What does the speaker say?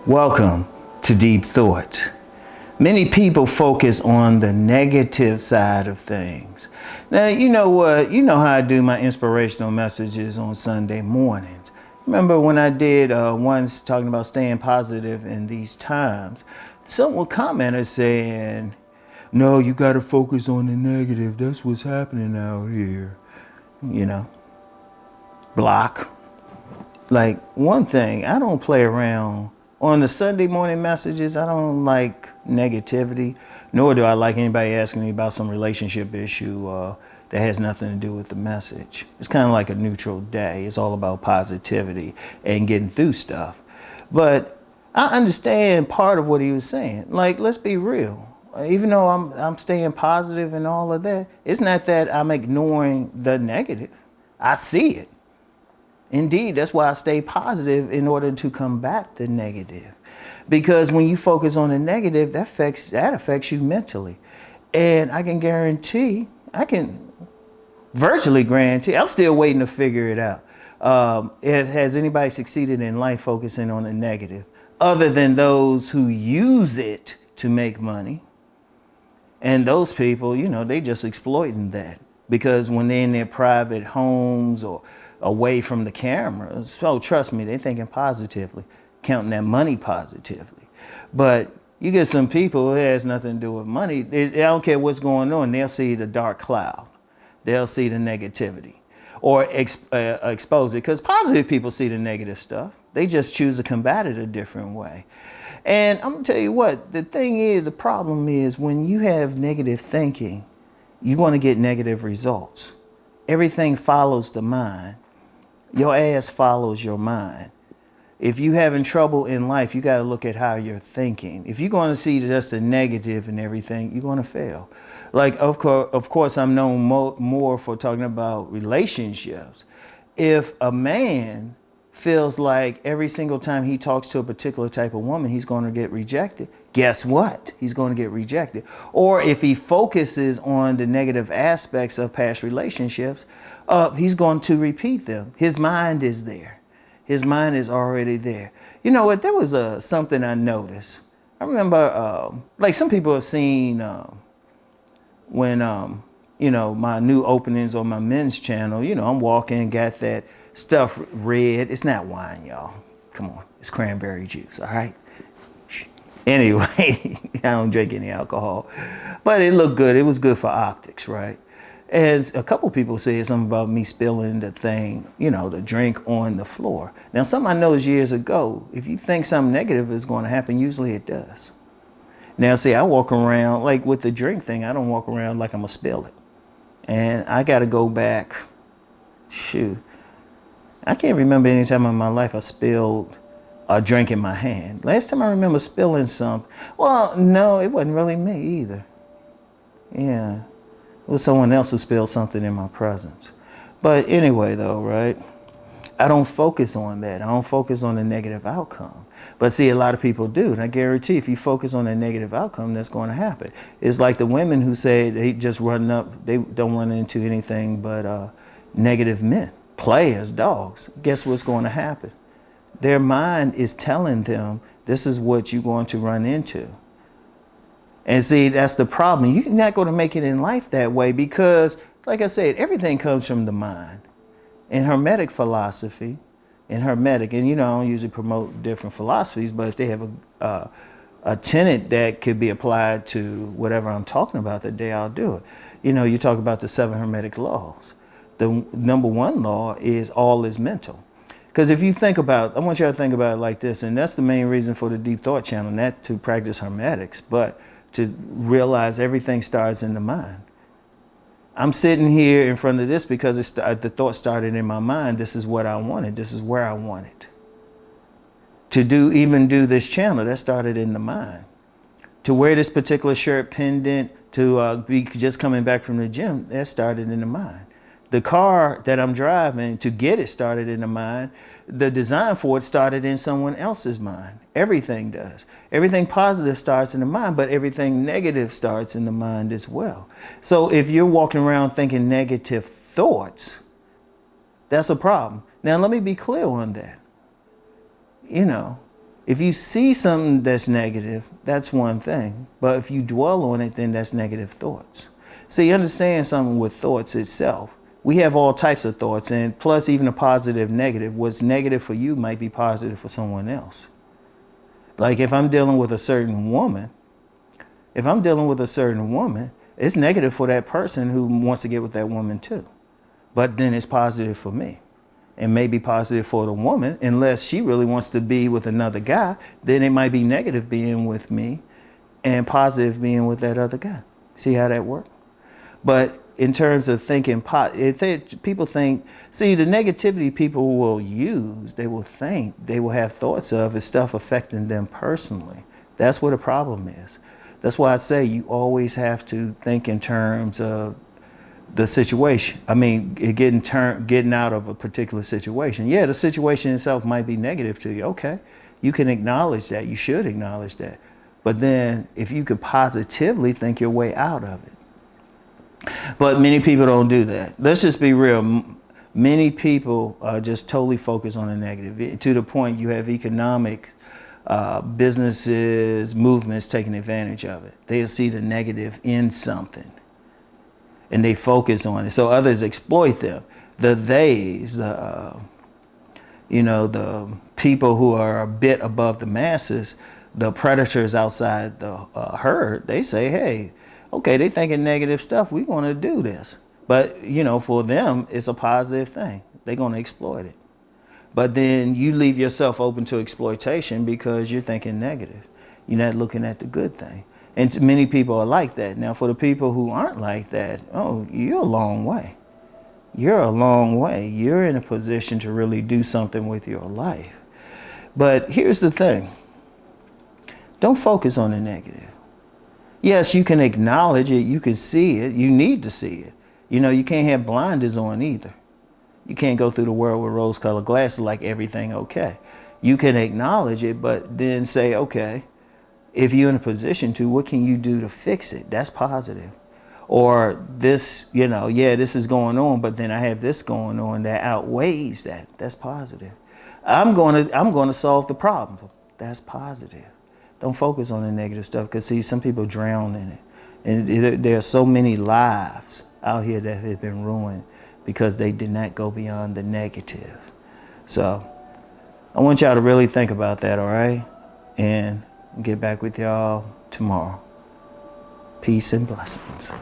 Welcome to Deep Thought. Many people focus on the negative side of things. Now, you know what? You know how I do my inspirational messages on Sunday mornings. Remember when I did once talking about staying positive in these times, someone commented saying, no, you got to focus on the negative. That's what's happening out here. You know, block. Like, one thing, I don't play around. On the Sunday morning messages, I don't like negativity, nor do I like anybody asking me about some relationship issue that has nothing to do with the message. It's kind of like a neutral day. It's all about positivity and getting through stuff. But I understand part of what he was saying. Like, let's be real. Even though I'm staying positive and all of that, it's not that I'm ignoring the negative. I see it. Indeed, that's why I stay positive in order to combat the negative. Because when you focus on the negative, that affects you mentally. And I can virtually guarantee, I'm still waiting to figure it out. Has anybody succeeded in life focusing on the negative, other than those who use it to make money? And those people, you know, they just exploiting that. Because when they're in their private homes or away from the cameras, so trust me, they're thinking positively, counting that money positively. But you get some people, it has nothing to do with money. I don't care what's going on, they'll see the dark cloud. They'll see the negativity or expose it, because positive people see the negative stuff. They just choose to combat it a different way. And I'm gonna tell you what, the problem is when you have negative thinking, you're gonna get negative results. Everything follows the mind. Your ass follows your mind. If you're having trouble in life, you got to look at how you're thinking. If you're going to see just the negative and everything, you're going to fail. Like, of course, I'm known more for talking about relationships. If a man feels like every single time he talks to a particular type of woman, he's going to get rejected, guess what? He's going to get rejected. Or if he focuses on the negative aspects of past relationships, he's going to repeat them. His mind is there. His mind is already there. You know what? There was something I noticed. I remember, like some people have seen when, you know, my new openings on my men's channel, you know, I'm walking, got that stuff red. It's not wine, y'all. Come on. It's cranberry juice, all right? Anyway, I don't drink any alcohol. But it looked good. It was good for optics, right? And a couple people said something about me spilling the thing, you know, the drink on the floor. Now, something I noticed years ago, if you think something negative is going to happen, usually it does. Now, see, I walk around, like with the drink thing, I don't walk around like I'm going to spill it. And I got to go back, I can't remember any time in my life I spilled a drink in my hand. Last time I remember spilling something, well, no, it wasn't really me either. Yeah. It was someone else who spilled something in my presence. But anyway, though, right? I don't focus on that. I don't focus on the negative outcome. But see, a lot of people do. And I guarantee if you focus on the negative outcome, that's going to happen. It's like the women who say they just they don't run into anything but negative men, players, dogs. Guess what's going to happen? Their mind is telling them this is what you're going to run into. And see, that's the problem. You're not going to make it in life that way because, like I said, everything comes from the mind. In Hermetic philosophy, and you know, I don't usually promote different philosophies, but if they have a tenet that could be applied to whatever I'm talking about that day, I'll do it. You know, you talk about the 7 Hermetic laws. The number 1 law is all is mental. Because if you think about, I want you to think about it like this, and that's the main reason for the Deep Thought channel, not to practice Hermetics, but to realize everything starts in the mind. I'm sitting here in front of this because the thought started in my mind. This is what I wanted. This is where I wanted. To even do this channel, that started in the mind. To wear this particular shirt pendant, to be just coming back from the gym, that started in the mind. The car that I'm driving, to get it started in the mind. The design for it started in someone else's mind. Everything does. Everything positive starts in the mind, but everything negative starts in the mind as well. So if you're walking around thinking negative thoughts, that's a problem. Now, let me be clear on that. You know, If you see something that's negative, that's one thing. But if you dwell on it, then that's negative thoughts. See, understand something with thoughts itself. We have all types of thoughts, and plus even a positive, negative. What's negative for you might be positive for someone else. Like if I'm dealing with a certain woman, it's negative for that person who wants to get with that woman too. But then it's positive for me. And maybe positive for the woman, unless she really wants to be with another guy, then it might be negative being with me and positive being with that other guy. See how that works? But in terms of thinking, people think, see, the negativity people will use, they will have thoughts of is stuff affecting them personally. That's what the problem is. That's why I say you always have to think in terms of the situation. I mean, getting out of a particular situation. Yeah, the situation itself might be negative to you. Okay, you can acknowledge that. You should acknowledge that. But then if you could positively think your way out of it. But many people don't do that. Let's just be real. Many people just totally focus on the negative, to the point you have economic businesses, movements taking advantage of it. They'll see the negative in something and they focus on it. So others exploit them. The people who are a bit above the masses, the predators outside the herd, they say, hey, okay, they thinking negative stuff. We want to do this. But, for them, it's a positive thing. They're going to exploit it. But then you leave yourself open to exploitation because you're thinking negative. You're not looking at the good thing. And many people are like that. Now, for the people who aren't like that, oh, you're a long way. You're a long way. You're in a position to really do something with your life. But here's the thing. Don't focus on the negative. Yes, you can acknowledge it. You can see it. You need to see it. You can't have blinders on either. You can't go through the world with rose-colored glasses like everything okay. You can acknowledge it, but then say, okay, if you're in a position to, what can you do to fix it? That's positive. Or this, this is going on, but then I have this going on that outweighs that. That's positive. I'm going to solve the problem. That's positive. Don't focus on the negative stuff, because see, some people drown in it. And there are so many lives out here that have been ruined because they did not go beyond the negative. So I want y'all to really think about that, all right? And get back with y'all tomorrow. Peace and blessings.